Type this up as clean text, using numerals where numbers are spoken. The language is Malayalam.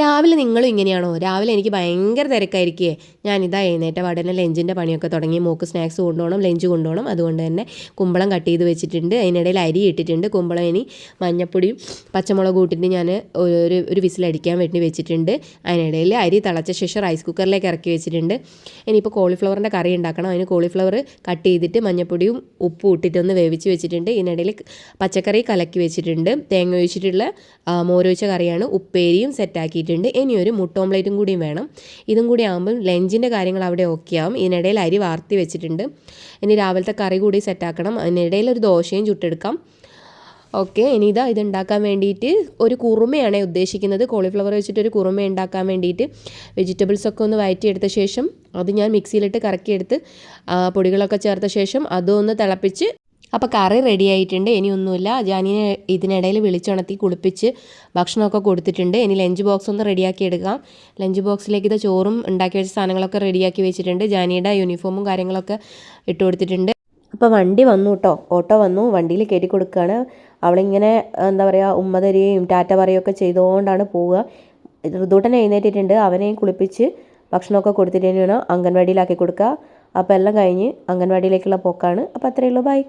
രാവിലെ നിങ്ങളും ഇങ്ങനെയാണോ? രാവിലെ എനിക്ക് ഭയങ്കര തിരക്കായിരിക്കേ. ഞാനിതാ എഴുന്നേറ്റ പാടന്നെ ലഞ്ചിൻ്റെ പണിയൊക്കെ തുടങ്ങി. മോൾക്ക് സ്നാക്സ് കൊണ്ടുപോകണം, ലഞ്ച് കൊണ്ടുപോകണം. അതുകൊണ്ട് തന്നെ കുമ്പളം കട്ട് ചെയ്ത് വെച്ചിട്ടുണ്ട്. അതിനിടയിൽ അരി ഇട്ടിട്ടുണ്ട്. കുമ്പളം ഇനി മഞ്ഞപ്പൊടിയും പച്ചമുളകും ഇട്ടിട്ട് ഞാൻ ഒരു വിസിലടിക്കാൻ വേണ്ടി വെച്ചിട്ടുണ്ട്. അതിനിടയിൽ അരി തിളച്ച ശേഷം റൈസ് കുക്കറിലേക്ക് ഇറക്കി വെച്ചിട്ടുണ്ട്. ഇനിയിപ്പോൾ കോളിഫ്ലവറിൻ്റെ കറി ഉണ്ടാക്കണം. അതിന് കോളിഫ്ലവർ കട്ട് ചെയ്തിട്ട് മഞ്ഞപ്പൊടിയും ഉപ്പും ഇട്ടിട്ടൊന്ന് വേവിച്ച് വെച്ചിട്ടുണ്ട്. ഇതിനിടയിൽ പച്ചക്കറി കലക്കി വെച്ചിട്ടുണ്ട്. തേങ്ങ ഒഴിച്ചിട്ടുള്ള മോരൊഴിച്ച കറിയാണ്. ഉപ്പേരിയും സെറ്റാക്കി. ഇനി ഒരു മുട്ട ഓംലേറ്റും കൂടിയും വേണം. ഇതും കൂടി ആകുമ്പം ലഞ്ചിൻ്റെ കാര്യങ്ങൾ അവിടെ ഓക്കെ ആവും. ഇതിനിടയിൽ അരി വാർത്തി വെച്ചിട്ടുണ്ട്. ഇനി രാവിലത്തെ കറി കൂടി സെറ്റാക്കണം. അതിനിടയിൽ ഒരു ദോശയും ചുട്ടെടുക്കാം. ഓക്കെ, ഇനി ഇത് ഉണ്ടാക്കാൻ വേണ്ടിയിട്ട് ഒരു കുറുമയാണ് ഉദ്ദേശിക്കുന്നത്. കോളിഫ്ലവർ വെച്ചിട്ട് ഒരു കുറുമ ഉണ്ടാക്കാൻ വേണ്ടിയിട്ട് വെജിറ്റബിൾസൊക്കെ ഒന്ന് വഴറ്റിയെടുത്ത ശേഷം അത് ഞാൻ മിക്സിയിലിട്ട് കറക്കിയെടുത്ത് പൊടികളൊക്കെ ചേർത്ത ശേഷം അതൊന്ന് തിളപ്പിച്ച് അപ്പോൾ കറി റെഡി ആയിട്ടുണ്ട്. ഇനി ഒന്നുമില്ല. ജാനീനെ ഇതിനിടയിൽ വിളിച്ചുണർത്തി കുളിപ്പിച്ച് ഭക്ഷണമൊക്കെ കൊടുത്തിട്ടുണ്ട്. ഇനി ലഞ്ച് ബോക്സ് ഒന്ന് റെഡിയാക്കി എടുക്കാം. ലഞ്ച് ബോക്സിലേക്ക് ഇത് ചോറും ഉണ്ടാക്കി വെച്ച സാധനങ്ങളൊക്കെ റെഡിയാക്കി വെച്ചിട്ടുണ്ട്. ജാനിയുടെ യൂണിഫോമും കാര്യങ്ങളൊക്കെ ഇട്ട് കൊടുത്തിട്ടുണ്ട്. അപ്പോൾ വണ്ടി വന്നു കേട്ടോ, ഓട്ടോ വന്നു. വണ്ടിയിൽ കയറ്റി കൊടുക്കുകയാണ്. അവളിങ്ങനെ എന്താ പറയുക, ഉമ്മ തരികയും ടാറ്റ പറയുകയൊക്കെ ചെയ്തുകൊണ്ടാണ് പോവുക. ഋതുട്ടനെ എഴുന്നേറ്റിട്ടുണ്ട്. അവനെയും കുളിപ്പിച്ച് ഭക്ഷണമൊക്കെ കൊടുത്തിട്ട് തന്നെയാണ് അംഗൻവാടിയിലാക്കി കൊടുക്കുക. അപ്പോൾ എല്ലാം കഴിഞ്ഞ് അംഗൻവാടിയിലേക്കുള്ള പോക്കാണ്. അപ്പോൾ അത്രയേ ഉള്ളൂ. ബൈ.